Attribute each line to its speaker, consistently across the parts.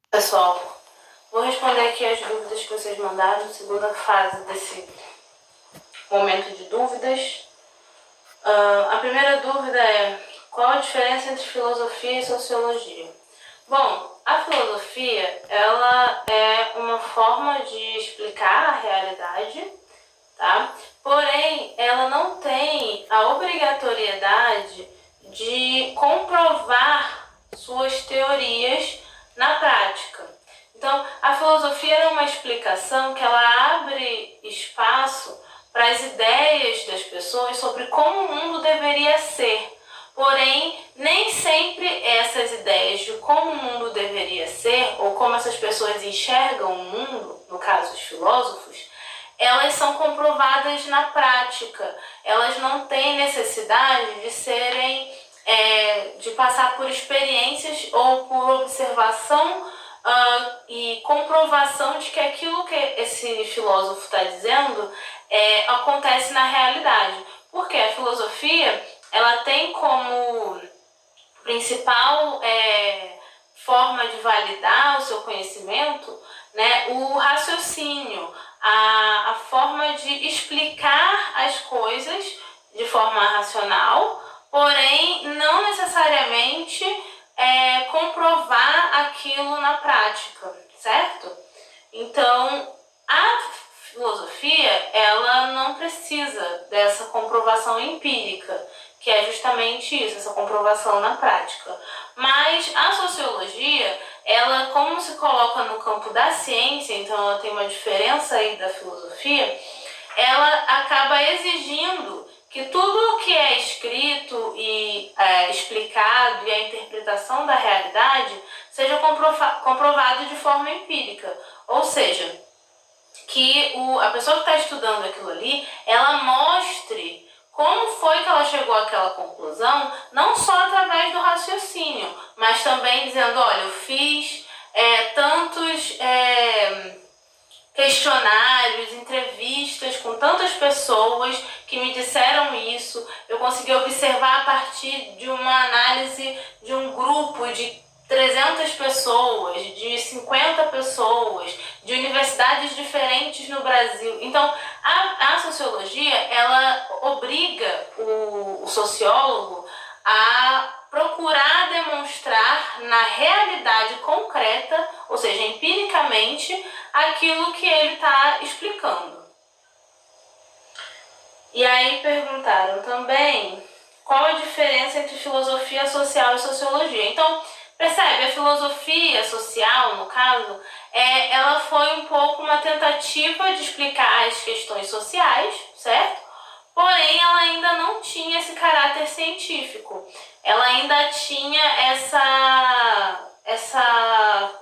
Speaker 1: Pessoal, vou responder aqui as dúvidas que vocês mandaram, segunda fase desse momento de dúvidas. A primeira dúvida é: qual a diferença entre filosofia e sociologia? Bom, a filosofia, ela é uma forma de explicar a realidade, tá? Porém, ela não tem a obrigatoriedade de comprovar suas teorias na prática. Então, a filosofia é uma explicação que ela abre espaço para as ideias das pessoas sobre como o mundo deveria ser. Porém, nem sempre essas ideias de como o mundo deveria ser, ou como essas pessoas enxergam o mundo, no caso os filósofos, elas são comprovadas na prática. Elas não têm necessidade de serem, de passar por experiências ou por observação e comprovação de que aquilo que esse filósofo está dizendo acontece na realidade. Porque a filosofia, ela tem como principal forma de validar o seu conhecimento, né, o raciocínio, a forma de explicar as coisas de forma racional, porém não necessariamente comprovar aquilo na prática, certo? Então, a filosofia, ela não precisa dessa comprovação empírica, que é justamente isso, essa comprovação na prática. Mas a sociologia, ela, como se coloca no campo da ciência, então ela tem uma diferença aí da filosofia, ela acaba exigindo que tudo o que é escrito e explicado e a interpretação da realidade seja comprovado de forma empírica. Ou seja, que a pessoa que está estudando aquilo ali, ela mostre como foi que ela chegou àquela conclusão, não só através do raciocínio, mas também dizendo: olha, eu fiz tantos questionários, entrevistas com tantas pessoas que me disseram isso, eu consegui observar a partir de uma análise de um grupo de 300 pessoas, de 50 pessoas, de universidades diferentes no Brasil. Então, a sociologia, ela obriga o sociólogo a procurar demonstrar na realidade concreta, ou seja, empiricamente, aquilo que ele está explicando. E aí perguntaram também qual a diferença entre filosofia social e sociologia. Então, percebe, a filosofia social, no caso, ela foi um pouco uma tentativa de explicar as questões sociais, certo? Porém, ela ainda não tinha esse caráter científico. Ela ainda tinha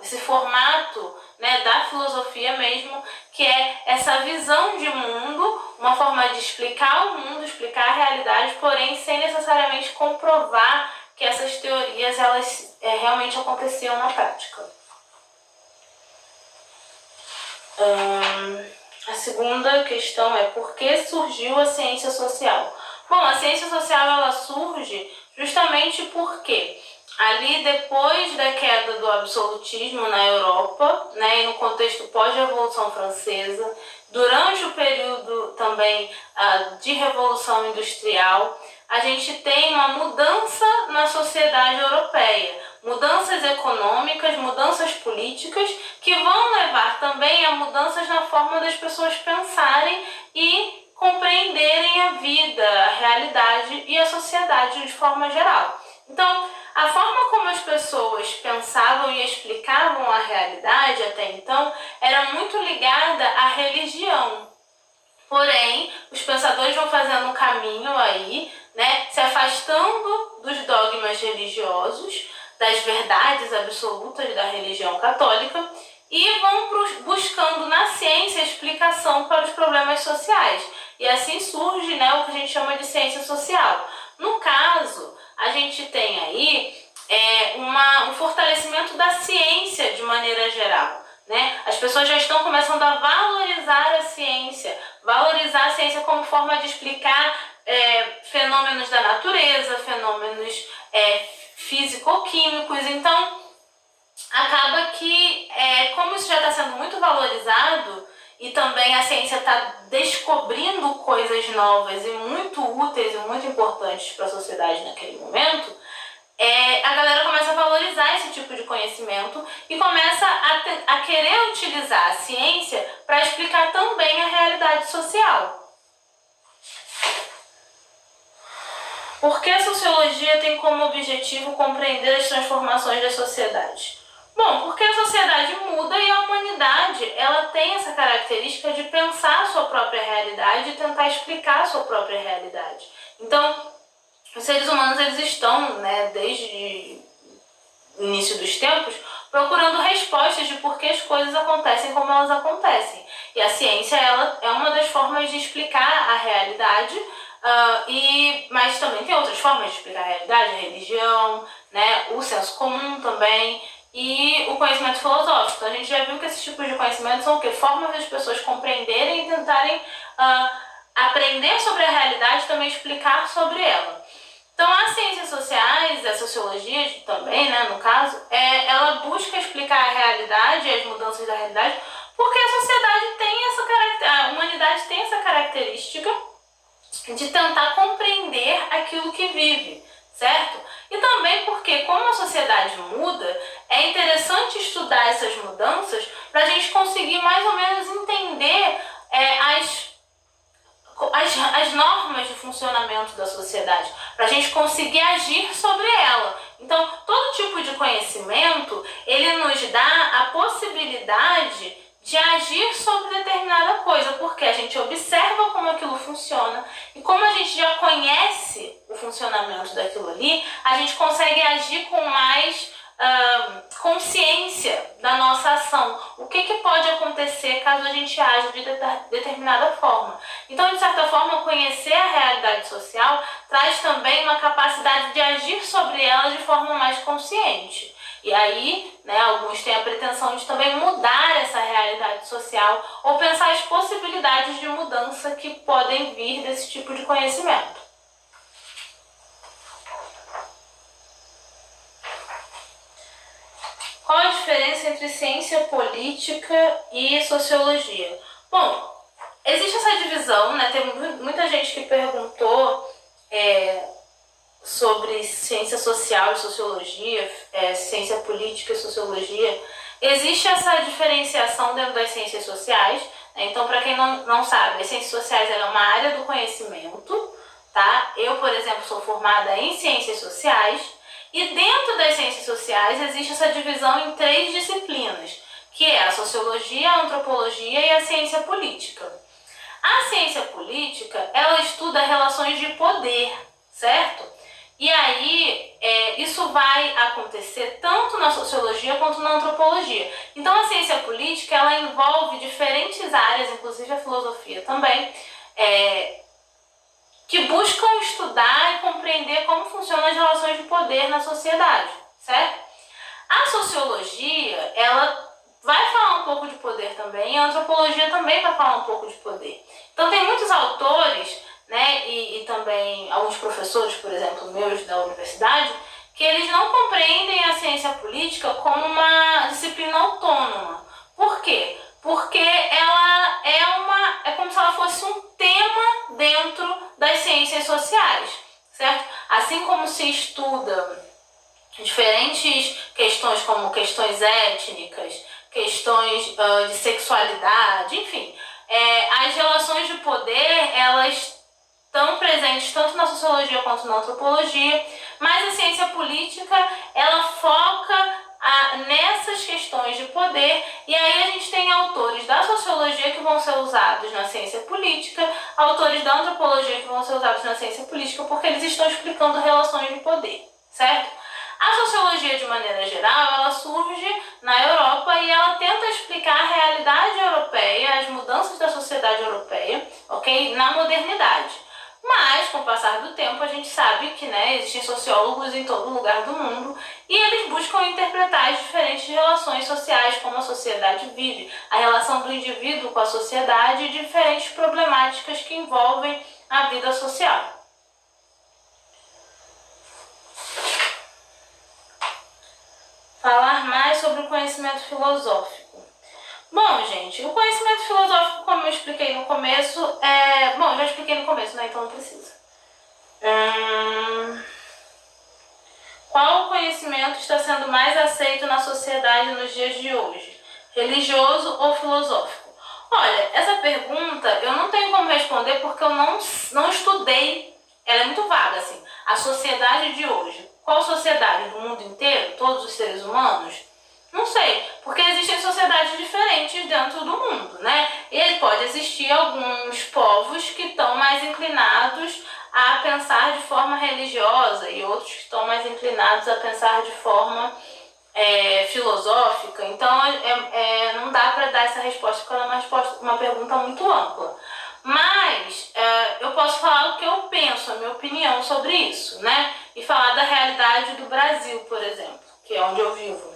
Speaker 1: esse formato, né, da filosofia mesmo, que é essa visão de mundo, uma forma de explicar o mundo, explicar a realidade, porém sem necessariamente comprovar que essas teorias elas realmente aconteciam na prática. A segunda questão é: por que surgiu a ciência social? Bom, a ciência social ela surge justamente porque ali depois da queda do absolutismo na Europa, né, e no contexto pós-revolução francesa, durante o período também de revolução industrial, a gente tem uma mudança na sociedade europeia, mudanças econômicas, mudanças políticas, que vão levar também a mudanças na forma das pessoas pensarem e compreenderem a vida, a realidade e a sociedade de forma geral. Então, a forma como as pessoas pensavam e explicavam a realidade até então era muito ligada à religião. Porém, os pensadores vão fazendo um caminho aí, né, se afastando dos dogmas religiosos, das verdades absolutas da religião católica, e vão buscando na ciência explicação para os problemas sociais. E assim surge, né, o que a gente chama de ciência social. No caso, a gente tem aí um fortalecimento da ciência de maneira geral. Né? As pessoas já estão começando a valorizar a ciência como forma de explicar fenômenos da natureza, fenômenos físico-químicos. Então, acaba que, como isso já está sendo muito valorizado e também a ciência está descobrindo coisas novas e muito úteis e muito importantes para a sociedade naquele momento, a galera começa a valorizar esse tipo de conhecimento e começa a querer utilizar a ciência para explicar também a realidade social. Por que a sociologia tem como objetivo compreender as transformações da sociedade? Bom, porque a sociedade muda e a humanidade ela tem essa característica de pensar a sua própria realidade e tentar explicar a sua própria realidade. Então, os seres humanos eles estão, desde o início dos tempos, procurando respostas de por que as coisas acontecem como elas acontecem. E a ciência ela é uma das formas de explicar a realidade, mas também tem outras formas de explicar a realidade, a religião, o senso comum também, e o conhecimento filosófico. Então, a gente já viu que esses tipos de conhecimento são o quê? Formas das pessoas compreenderem e tentarem aprender sobre a realidade e também explicar sobre ela. Então, as ciências sociais, a sociologia também, no caso, ela busca explicar a realidade e as mudanças da realidade, porque a sociedade tem a humanidade tem essa característica de tentar compreender aquilo que vive, certo? E também porque, como a sociedade muda, é interessante estudar essas mudanças para a gente conseguir mais ou menos entender as normas de funcionamento da sociedade, para a gente conseguir agir sobre ela. Então, todo tipo de conhecimento, ele nos dá a possibilidade de agir sobre determinada coisa, porque a gente observa como aquilo funciona e como a gente já conhece o funcionamento daquilo ali, a gente consegue agir com mais consciência da nossa ação. O que pode acontecer caso a gente age de determinada forma. Então, de certa forma, conhecer a realidade social traz também uma capacidade de agir sobre ela de forma mais consciente. E aí, alguns têm a pretensão de também mudar essa realidade social ou pensar as possibilidades de mudança que podem vir desse tipo de conhecimento. Qual a diferença entre ciência política e sociologia? Bom, existe essa divisão, tem muita gente que perguntou sobre ciência social e sociologia, ciência política e sociologia. Existe essa diferenciação dentro das ciências sociais, então, para quem não sabe, as ciências sociais é uma área do conhecimento, tá? Eu, por exemplo, sou formada em ciências sociais, e dentro das ciências sociais existe essa divisão em 3 disciplinas, que é a sociologia, a antropologia e a ciência política. A ciência política, ela estuda relações de poder, certo? E aí, isso vai acontecer tanto na sociologia quanto na antropologia. Então, a ciência política, ela envolve diferentes áreas, inclusive a filosofia também, que buscam estudar e compreender como funcionam as relações de poder na sociedade, certo? A sociologia, ela vai falar um pouco de poder também, e a antropologia também vai falar um pouco de poder. Então, tem muitos autores, e também alguns professores, por exemplo, meus da universidade, que eles não compreendem a ciência política como uma disciplina autônoma. Por quê? Porque ela é como se ela fosse um tema dentro das ciências sociais, certo? Assim como se estuda diferentes questões, como questões étnicas, questões de sexualidade, enfim, as relações de poder, elas estão presentes tanto na sociologia quanto na antropologia, mas a ciência política, ela foca nessas questões de poder, e aí a gente tem autores da sociologia que vão ser usados na ciência política, autores da antropologia que vão ser usados na ciência política, porque eles estão explicando relações de poder, certo? A sociologia, de maneira geral, ela surge na Europa e ela tenta explicar a realidade europeia, as mudanças da sociedade europeia, ok? Na modernidade. Mas, com o passar do tempo, a gente sabe que existem sociólogos em todo lugar do mundo e eles buscam interpretar as diferentes relações sociais, como a sociedade vive, a relação do indivíduo com a sociedade e diferentes problemáticas que envolvem a vida social. Falar mais sobre conhecimento filosófico? Bom, gente, o conhecimento filosófico, como eu expliquei no começo, Bom, eu já expliquei no começo, né? Então não precisa. Qual conhecimento está sendo mais aceito na sociedade nos dias de hoje? Religioso ou filosófico? Olha, essa pergunta eu não tenho como responder porque eu não estudei. Ela é muito vaga, assim. A sociedade de hoje. Qual sociedade? Do mundo inteiro? Todos os seres humanos? Não sei, porque existem sociedades diferentes dentro do mundo, né? E pode existir alguns povos que estão mais inclinados a pensar de forma religiosa e outros que estão mais inclinados a pensar de forma filosófica. Então, não dá para dar essa resposta porque ela é uma pergunta muito ampla. Mas eu posso falar o que eu penso, a minha opinião sobre isso, né? E falar da realidade do Brasil, por exemplo, que é onde eu vivo.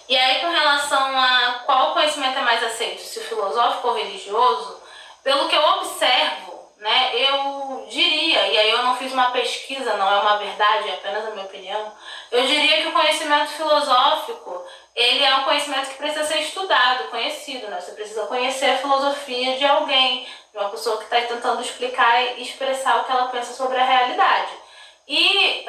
Speaker 1: E aí, com relação a qual conhecimento é mais aceito, se filosófico ou religioso, pelo que eu observo, né, eu diria, e aí eu não fiz uma pesquisa, não é uma verdade, é apenas a minha opinião, eu diria que o conhecimento filosófico, ele é um conhecimento que precisa ser estudado, conhecido, né? Você precisa conhecer a filosofia de alguém, de uma pessoa que está tentando explicar e expressar o que ela pensa sobre a realidade. E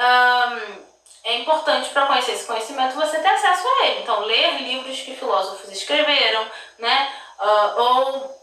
Speaker 1: é importante para conhecer esse conhecimento você ter acesso a ele. Então, ler livros que filósofos escreveram, né? Ou,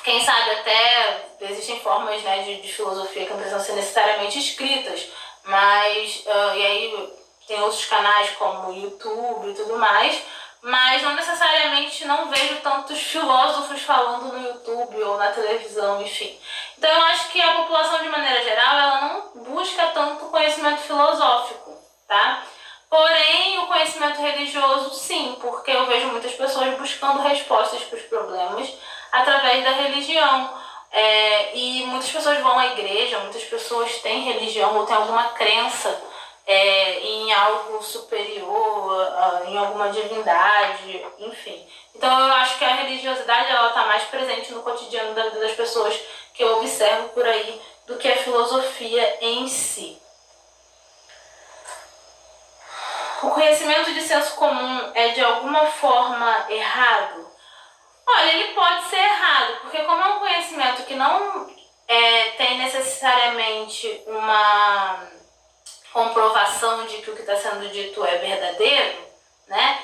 Speaker 1: quem sabe, até existem formas, né, de filosofia que não precisam ser necessariamente escritas, mas, e aí tem outros canais como o YouTube e tudo mais, mas não necessariamente não vejo tantos filósofos falando no YouTube ou na televisão, enfim. Então, eu acho que a população, de maneira geral, ela não busca tanto conhecimento filosófico, tá? Porém, o conhecimento religioso, sim, porque eu vejo muitas pessoas buscando respostas para os problemas através da religião. E muitas pessoas vão à igreja, muitas pessoas têm religião ou têm alguma crença em algo superior, em alguma divindade, enfim. Então eu acho que a religiosidade está mais presente no cotidiano da vida das pessoas que eu observo por aí do que a filosofia em si. O conhecimento de senso comum é de alguma forma errado? Olha, ele pode ser errado, porque como é um conhecimento que não tem necessariamente uma comprovação de que o que está sendo dito é verdadeiro, né?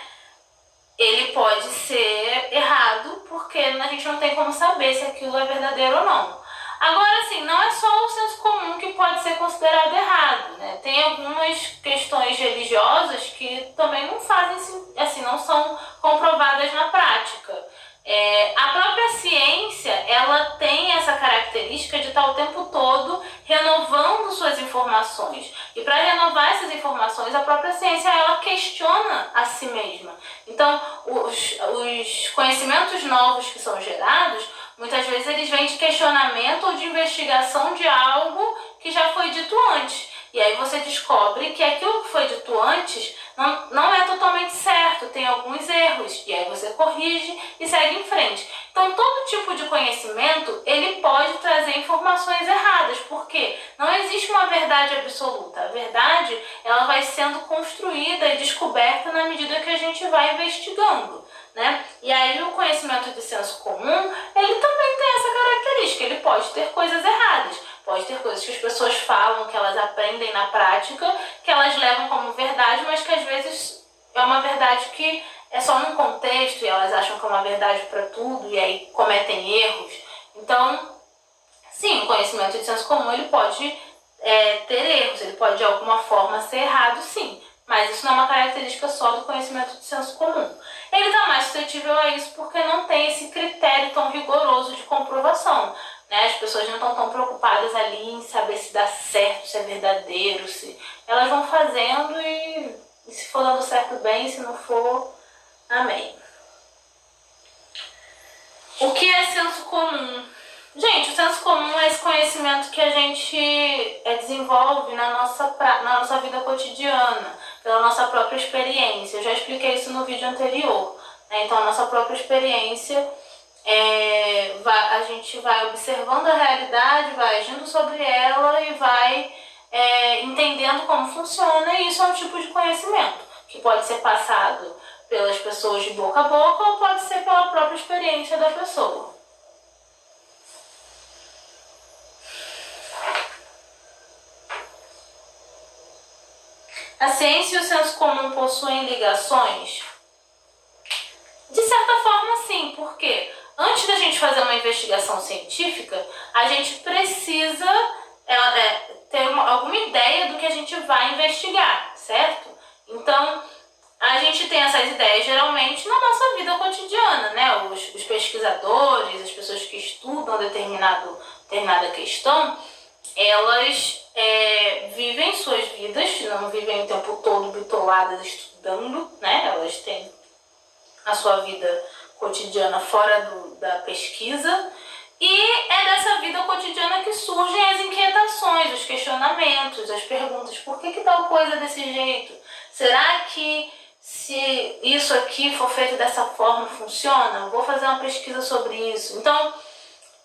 Speaker 1: Ele pode ser errado porque a gente não tem como saber se aquilo é verdadeiro ou não. Agora, assim, não é só o senso comum que pode ser considerado errado, né? Tem algumas questões religiosas que também não fazem, assim, não são comprovadas na prática. A própria ciência, ela tem essa característica de estar o tempo todo renovando suas informações. E para renovar essas informações, a própria ciência, ela questiona a si mesma. Então, os conhecimentos novos que são gerados, muitas vezes eles vêm de questionamento ou de investigação de algo que já foi dito antes. E aí você descobre que aquilo que foi dito antes não é totalmente certo, tem alguns erros. E aí você corrige e segue em frente. Então, todo tipo de conhecimento, ele pode trazer informações erradas, porque não existe uma verdade absoluta. A verdade, ela vai sendo construída e descoberta na medida que a gente vai investigando, né? E aí o conhecimento de senso comum, ele também tem essa característica, ele pode ter coisas erradas, pode ter coisas que as pessoas falam, que elas aprendem na prática, que elas levam como verdade, mas que às vezes é uma verdade que é só num contexto e elas acham que é uma verdade para tudo e aí cometem erros. Então, sim, o conhecimento de senso comum, ele pode ter erros, ele pode de alguma forma ser errado, sim. Mas isso não é uma característica só do conhecimento de senso comum. Ele está mais suscetível a isso porque não tem esse critério tão rigoroso de comprovação, né? As pessoas não estão tão preocupadas ali em saber se dá certo, se é verdadeiro, se elas vão fazendo e se for dando certo bem, se não for, amém. O que é senso comum? Gente, o senso comum é esse conhecimento que a gente desenvolve na nossa vida cotidiana, pela nossa própria experiência. Eu já expliquei isso no vídeo anterior, né? Então, a nossa própria experiência, a gente vai observando a realidade, vai agindo sobre ela e vai entendendo como funciona, e isso é um tipo de conhecimento. que pode ser passado pelas pessoas de boca a boca ou pode ser pela própria experiência da pessoa. A ciência e o senso comum possuem ligações? De certa forma, sim, porque antes da gente fazer uma investigação científica, a gente precisa ter alguma ideia do que a gente vai investigar, certo? Então, a gente tem essas ideias geralmente na nossa vida cotidiana, né? Os pesquisadores, as pessoas que estudam determinada questão, elas vivem suas vidas, não vivem o tempo todo bitoladas estudando, né? Elas têm a sua vida cotidiana fora da pesquisa, e é dessa vida cotidiana que surgem as inquietações, os questionamentos, as perguntas: por que tal coisa desse jeito? Será que se isso aqui for feito dessa forma funciona? Vou fazer uma pesquisa sobre isso. Então,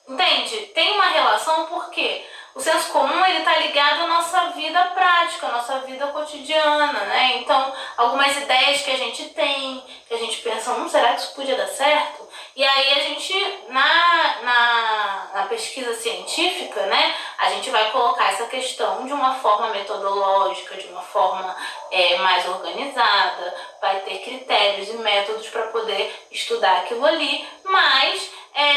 Speaker 1: entende? Tem uma relação porque o senso comum está ligado à nossa vida prática, à nossa vida cotidiana, né? Então, algumas ideias que a gente tem, que a gente pensa, será que isso podia dar certo? E aí a gente, na pesquisa científica, né, a gente vai colocar essa questão de uma forma metodológica, de uma forma mais organizada, vai ter critérios e métodos para poder estudar aquilo ali, mas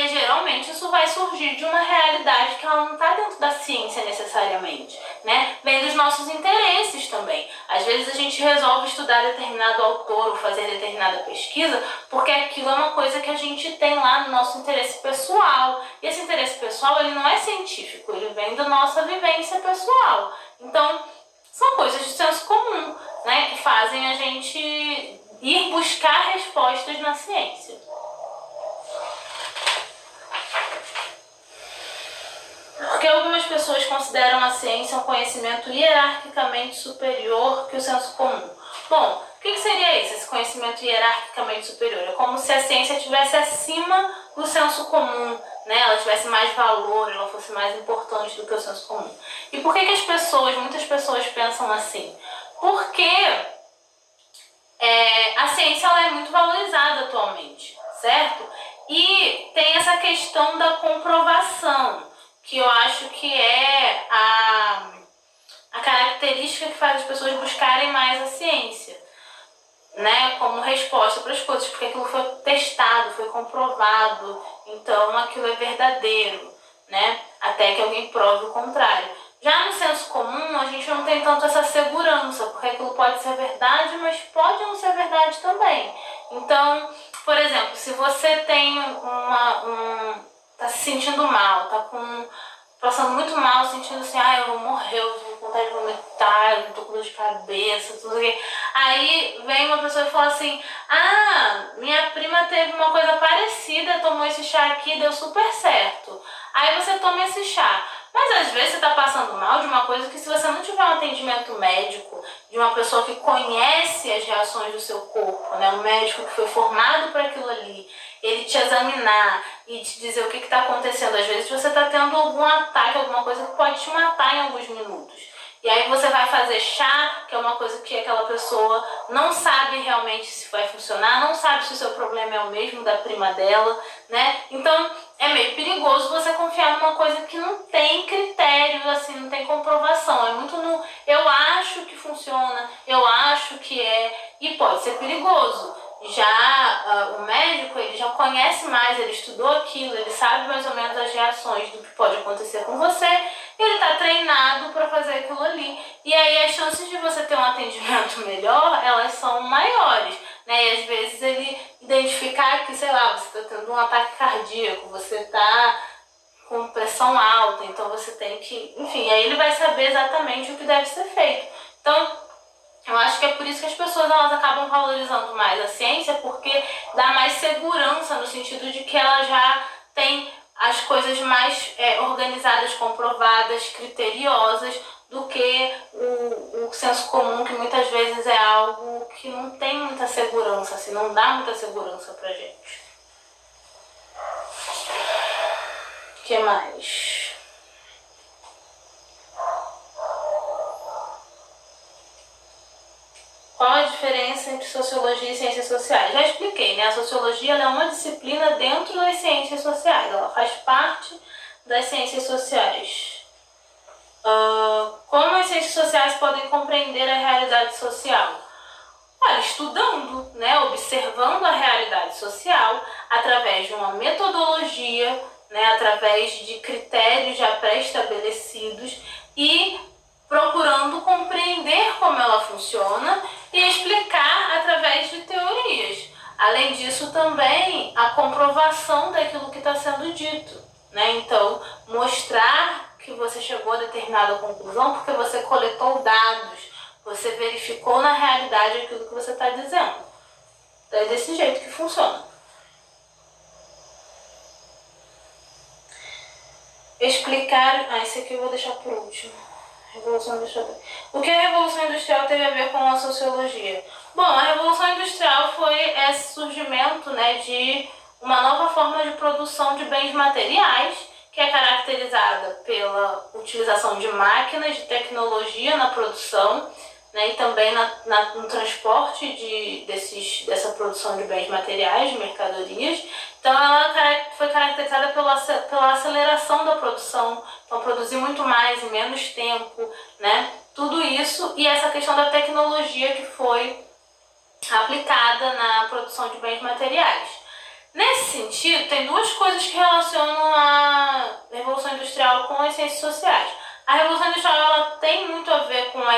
Speaker 1: geralmente isso vai surgir de uma realidade que ela não está dentro da ciência necessariamente, né? Vem dos nossos interesses também. Às vezes a gente resolve estudar determinado autor ou fazer determinada pesquisa porque aquilo é uma coisa que a gente tem lá no nosso interesse pessoal. E esse interesse pessoal, ele não é científico, ele vem da nossa vivência pessoal. Então, são coisas de senso comum, né, que fazem a gente ir buscar respostas na ciência. Porque algumas pessoas consideram a ciência um conhecimento hierarquicamente superior que o senso comum. Bom, o que seria isso, esse conhecimento hierarquicamente superior? É como se a ciência estivesse acima do senso comum, né? Ela tivesse mais valor, ela fosse mais importante do que o senso comum. E por que muitas pessoas pensam assim? Porque a ciência ela é muito valorizada atualmente, certo? E tem essa questão da comprovação, que eu acho que é a característica que faz as pessoas buscarem mais a ciência, né, como resposta para as coisas, porque aquilo foi testado, foi comprovado, então aquilo é verdadeiro, né, até que alguém prove o contrário. Já no senso comum, a gente não tem tanto essa segurança, porque aquilo pode ser verdade, mas pode não ser verdade também. Então, por exemplo, se você tem tá se sentindo mal, tá passando muito mal, sentindo assim, eu vou morrer, eu tô com vontade de vomitar, eu tô com dor de cabeça, tudo aqui. Aí vem uma pessoa e fala assim, minha prima teve uma coisa parecida, tomou esse chá aqui, deu super certo. Aí você toma esse chá. Mas às vezes você está passando mal de uma coisa que, se você não tiver um atendimento médico, de uma pessoa que conhece as reações do seu corpo, né, um médico que foi formado para aquilo ali, ele te examinar e te dizer o que está acontecendo. Às vezes você está tendo algum ataque, alguma coisa que pode te matar em alguns minutos. E aí você vai fazer chá, que é uma coisa que aquela pessoa não sabe realmente se vai funcionar, não sabe se o seu problema é o mesmo da prima dela, né? Então é meio perigoso você confiar numa coisa que não tem critério, assim, não tem comprovação. É muito no eu acho que funciona, eu acho que e pode ser perigoso. Já o médico, ele já conhece mais, ele estudou aquilo, ele sabe mais ou menos as reações do que pode acontecer com você, ele está treinado para fazer aquilo ali. E aí as chances de você ter um atendimento melhor, elas são maiores, né? E às vezes ele identificar que, sei lá, você está tendo um ataque cardíaco, você está com pressão alta, então você tem que... Enfim, aí ele vai saber exatamente o que deve ser feito. Então, eu acho que é por isso que as pessoas elas acabam valorizando mais a ciência, porque dá mais segurança, no sentido de que ela já tem as coisas mais organizadas, comprovadas, criteriosas, do que o senso comum, que muitas vezes é algo que não tem muita segurança, assim, não dá muita segurança pra gente. O que mais? Qual a diferença entre sociologia e ciências sociais? Já expliquei, né? A sociologia ela é uma disciplina dentro das ciências sociais, ela faz parte das ciências sociais. Como as ciências sociais podem compreender a realidade social? Olha, estudando, né? Observando a realidade social através de uma metodologia, né? Através de critérios já pré-estabelecidos e procurando compreender como ela funciona e explicar através de teorias. Além disso, também a comprovação daquilo que está sendo dito, né? Então, mostrar que você chegou a determinada conclusão porque você coletou dados, você verificou na realidade aquilo que você está dizendo. Então, é desse jeito que funciona. Explicar... esse aqui eu vou deixar por último. Revolução Industrial. O que a Revolução Industrial teve a ver com a sociologia? Bom, a Revolução Industrial foi esse surgimento, né, de uma nova forma de produção de bens materiais, que é caracterizada pela utilização de máquinas, de tecnologia na produção, né, e também no transporte dessa produção de bens materiais, de mercadorias. Então ela foi caracterizada pela aceleração da produção, então produzir muito mais em menos tempo, né? Tudo isso e essa questão da tecnologia que foi aplicada na produção de bens materiais. Nesse sentido, tem duas coisas que relacionam a Revolução Industrial com as ciências sociais. A Revolução Industrial ela tem muito a ver com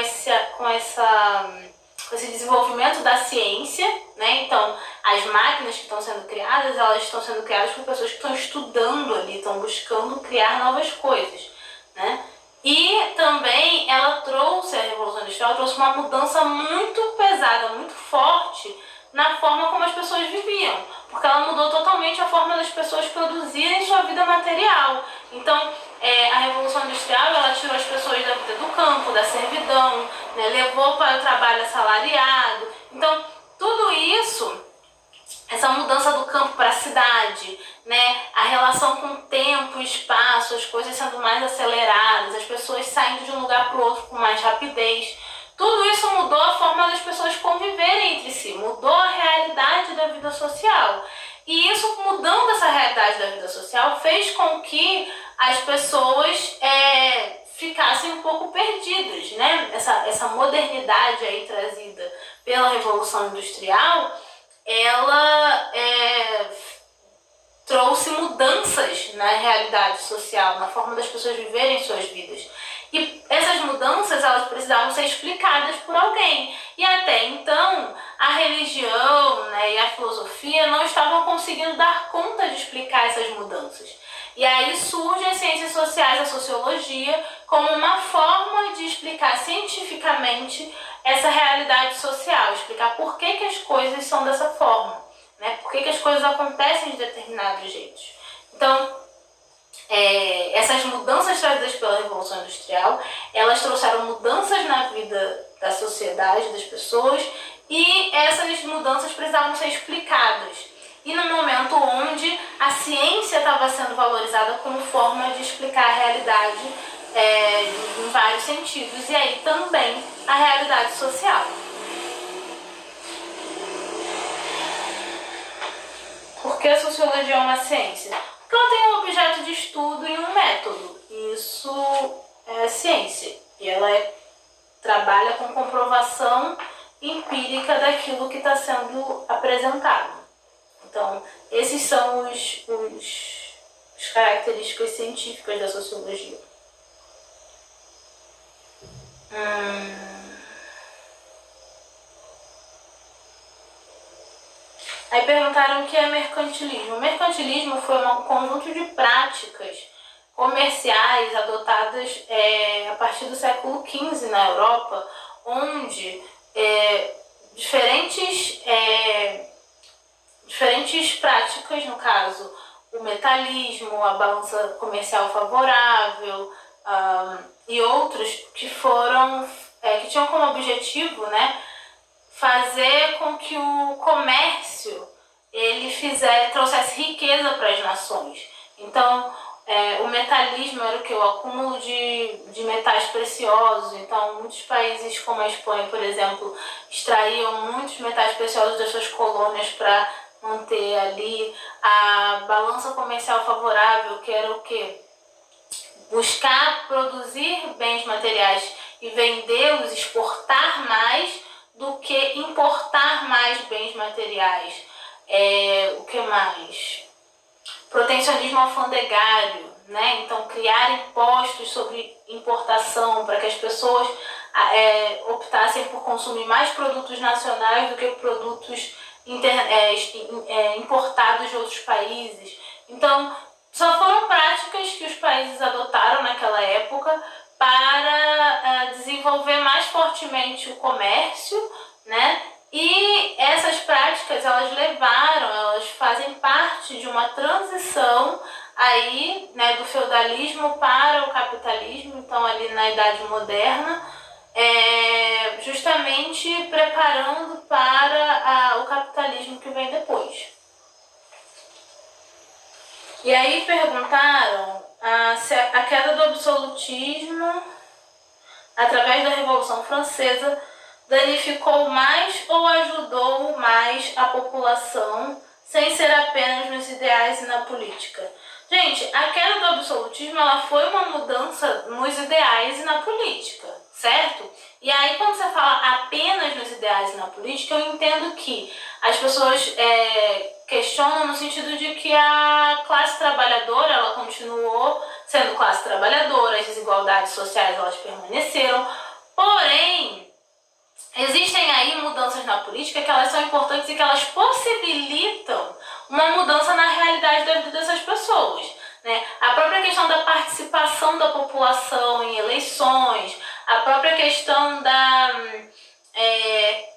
Speaker 1: esse desenvolvimento da ciência, né? Então, as máquinas que estão sendo criadas, elas estão sendo criadas por pessoas que estão estudando ali, estão buscando criar novas coisas, né? E também ela trouxe, a Revolução Industrial trouxe uma mudança muito pesada, muito forte na forma como as pessoas viviam, porque ela mudou totalmente a forma das pessoas produzirem sua vida material. Então, a Revolução Industrial ela tirou as pessoas da vida do campo, da servidão, né, levou para o trabalho assalariado. Então, tudo isso, essa mudança do campo para a cidade, né, a relação com o tempo e espaço, as coisas sendo mais aceleradas, as pessoas saindo de um lugar para o outro com mais rapidez. Tudo isso mudou a forma das pessoas conviverem entre si, mudou a realidade da vida social. E isso, mudando essa realidade da vida social, fez com que as pessoas ficassem um pouco perdidas, né? Essa modernidade aí trazida pela Revolução Industrial, ela trouxe mudanças na realidade social, na forma das pessoas viverem suas vidas. E essas mudanças, elas precisavam ser explicadas por alguém. E até então, a religião, né, e a filosofia não estavam conseguindo dar conta de explicar essas mudanças. E aí surgem as ciências sociais, a sociologia, como uma forma de explicar cientificamente essa realidade social, explicar por que as coisas são dessa forma, né? Por que as coisas acontecem de determinados jeitos. Então, essas mudanças trazidas pela Revolução Industrial, elas trouxeram mudanças na vida da sociedade, das pessoas, e essas mudanças precisavam ser explicadas. E no momento onde a ciência estava sendo valorizada como forma de explicar a realidade em vários sentidos, e aí também a realidade social. Por que a sociologia é uma ciência? Porque ela tem um objeto de estudo e um método. Isso é a ciência. E ela trabalha com comprovação empírica daquilo que está sendo apresentado. Então, esses são as características científicas da sociologia. Aí perguntaram o que é mercantilismo. O mercantilismo foi um conjunto de práticas comerciais adotadas a partir do século XV na Europa, onde diferentes práticas, no caso o metalismo, a balança comercial favorável e outros que tinham como objetivo, né, fazer com que o comércio ele trouxesse riqueza para as nações. Então, O metalismo era o que? O acúmulo de metais preciosos. Então, muitos países, como a Espanha, por exemplo, extraíam muitos metais preciosos das suas colônias para manter ali a balança comercial favorável, que era o que? Buscar produzir bens materiais e vendê-los, exportar mais do que importar mais bens materiais. O que mais? Protecionismo alfandegário, né? Então, criar impostos sobre importação para que as pessoas optassem por consumir mais produtos nacionais do que produtos importados de outros países. Então, só foram práticas que os países adotaram naquela época para desenvolver mais fortemente o comércio, né? E essas práticas, elas fazem parte de uma transição aí, né, do feudalismo para o capitalismo, então ali na Idade Moderna, justamente preparando para o capitalismo que vem depois. E aí perguntaram se a queda do absolutismo, através da Revolução Francesa, danificou mais ou ajudou mais a população, sem ser apenas nos ideais e na política. Gente, a queda do absolutismo ela foi uma mudança nos ideais e na política, certo? E aí, quando você fala apenas nos ideais e na política, eu entendo que as pessoas questionam no sentido de que a classe trabalhadora ela continuou sendo classe trabalhadora, as desigualdades sociais elas permaneceram, porém, existem aí mudanças na política que elas são importantes e que elas possibilitam uma mudança na realidade da vida dessas pessoas, né? A própria questão da participação da população em eleições, a própria questão da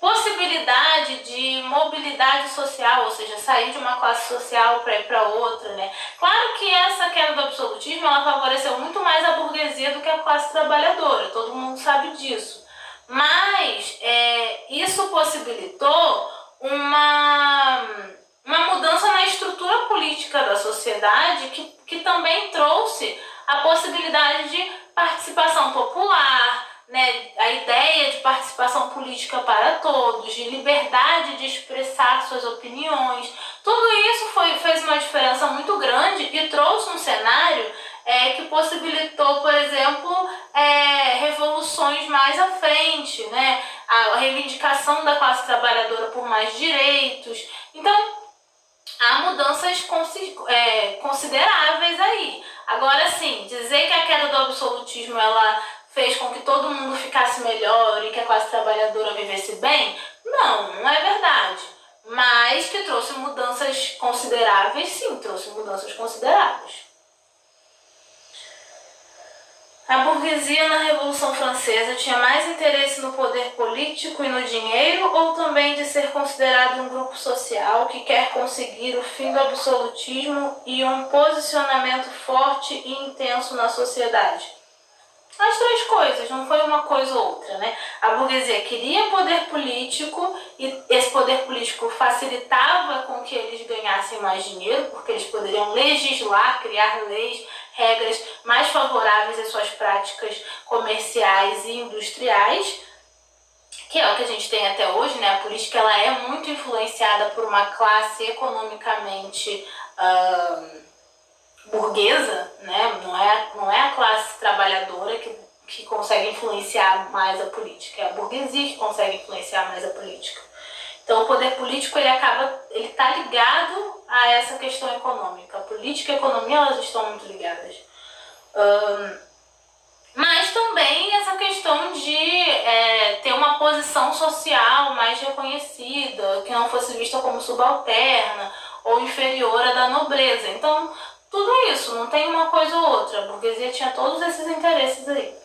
Speaker 1: possibilidade de mobilidade social, ou seja, sair de uma classe social para ir para outra, né? Claro que essa queda do absolutismo ela favoreceu muito mais a burguesia do que a classe trabalhadora, todo mundo sabe disso. Mas isso possibilitou uma mudança na estrutura política da sociedade que também trouxe a possibilidade de participação popular, né, a ideia de participação política para todos, de liberdade de expressar suas opiniões. Tudo isso fez uma diferença muito grande e trouxe um cenário que possibilitou, por exemplo, revoluções mais à frente, né? A reivindicação da classe trabalhadora por mais direitos. Então, há mudanças consideráveis aí. Agora, sim, dizer que a queda do absolutismo ela fez com que todo mundo ficasse melhor e que a classe trabalhadora vivesse bem, não é verdade. Mas que trouxe mudanças consideráveis, sim, trouxe mudanças consideráveis. A burguesia na Revolução Francesa tinha mais interesse no poder político e no dinheiro ou também de ser considerado um grupo social que quer conseguir o fim do absolutismo e um posicionamento forte e intenso na sociedade? As três coisas, não foi uma coisa ou outra, né? A burguesia queria poder político e esse poder político facilitava com que eles ganhassem mais dinheiro, porque eles poderiam legislar, criar leis, regras mais favoráveis às suas práticas comerciais e industriais, que é o que a gente tem até hoje, né? A política ela é muito influenciada por uma classe economicamente burguesa, né? Não é a classe trabalhadora que consegue influenciar mais a política, é a burguesia que consegue influenciar mais a política. Então o poder político ele está ligado a essa questão econômica. A política e a economia elas estão muito ligadas. Mas também essa questão de ter uma posição social mais reconhecida, que não fosse vista como subalterna ou inferior à da nobreza. Então, tudo isso, não tem uma coisa ou outra. A burguesia tinha todos esses interesses aí.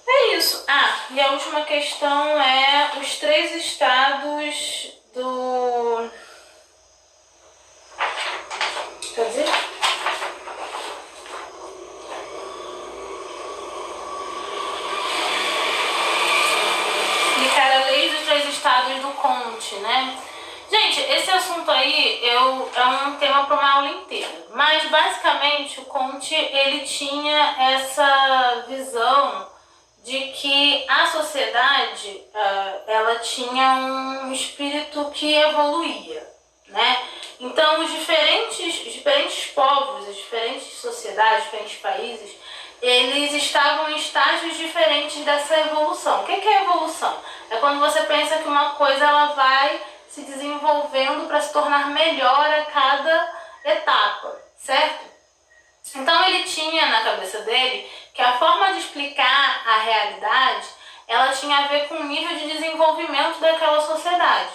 Speaker 1: É isso. E a última questão é os 3 estados do... Quer dizer? Explicar a lei dos 3 estados do Comte, né? Gente, esse assunto aí é um tema para uma aula inteira. Mas, basicamente, o Comte, ele tinha essa visão de que a sociedade, ela tinha um espírito que evoluía, né? Então, os diferentes povos, as diferentes sociedades, diferentes países, eles estavam em estágios diferentes dessa evolução. O que é evolução? É quando você pensa que uma coisa ela vai se desenvolvendo para se tornar melhor a cada etapa, certo? Então ele tinha na cabeça dele que a forma de explicar a realidade ela tinha a ver com o nível de desenvolvimento daquela sociedade.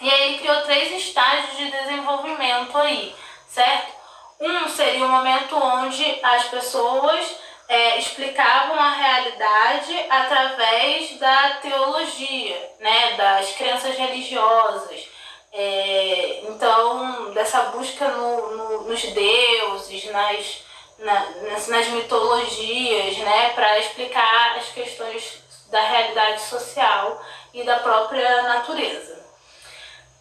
Speaker 1: E aí ele criou 3 estágios de desenvolvimento aí, certo? Um seria o momento onde as pessoas explicavam a realidade através da teologia, né, das crenças religiosas. Então, dessa busca nos deuses, nas mitologias, né, para explicar as questões da realidade social e da própria natureza.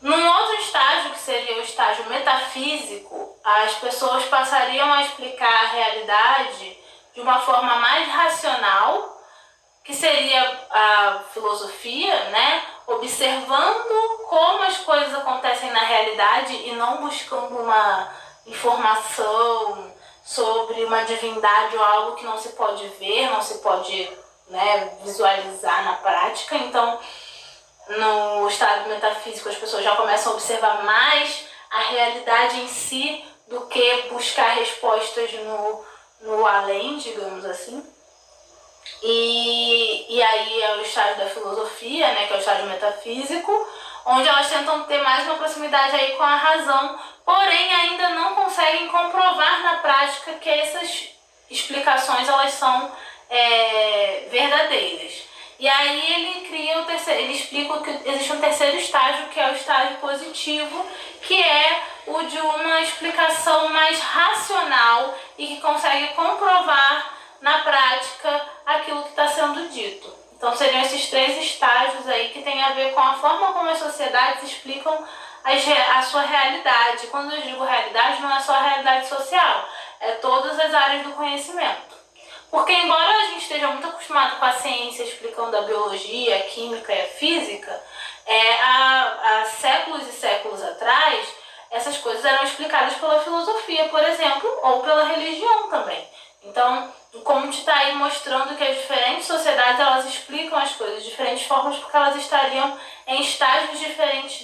Speaker 1: Num outro estágio, que seria o estágio metafísico, as pessoas passariam a explicar a realidade de uma forma mais racional, que seria a filosofia, né? Observando como as coisas acontecem na realidade e não buscando uma informação sobre uma divindade ou algo que não se pode ver, não se pode, né, visualizar na prática. Então, no estado metafísico, as pessoas já começam a observar mais a realidade em si do que buscar respostas no além, digamos assim. E aí é o estágio da filosofia, né, que é o estágio metafísico, onde elas tentam ter mais uma proximidade aí com a razão, porém ainda não conseguem comprovar na prática que essas explicações elas são verdadeiras. E aí ele cria o terceiro, ele explica que existe um terceiro estágio, que é o estágio positivo, que é o de uma explicação mais racional e que consegue comprovar na prática aquilo que está sendo dito. Então seriam esses 3 estágios aí que tem a ver com a forma como as sociedades explicam a sua realidade. Quando eu digo realidade, não é só a realidade social, é todas as áreas do conhecimento. Porque embora a gente esteja muito acostumado com a ciência explicando a biologia, a química e a física, há séculos e séculos atrás, essas coisas eram explicadas pela filosofia, por exemplo, ou pela religião também. Então, o Comte está aí mostrando que as diferentes sociedades elas explicam as coisas de diferentes formas porque elas estariam em estágios diferentes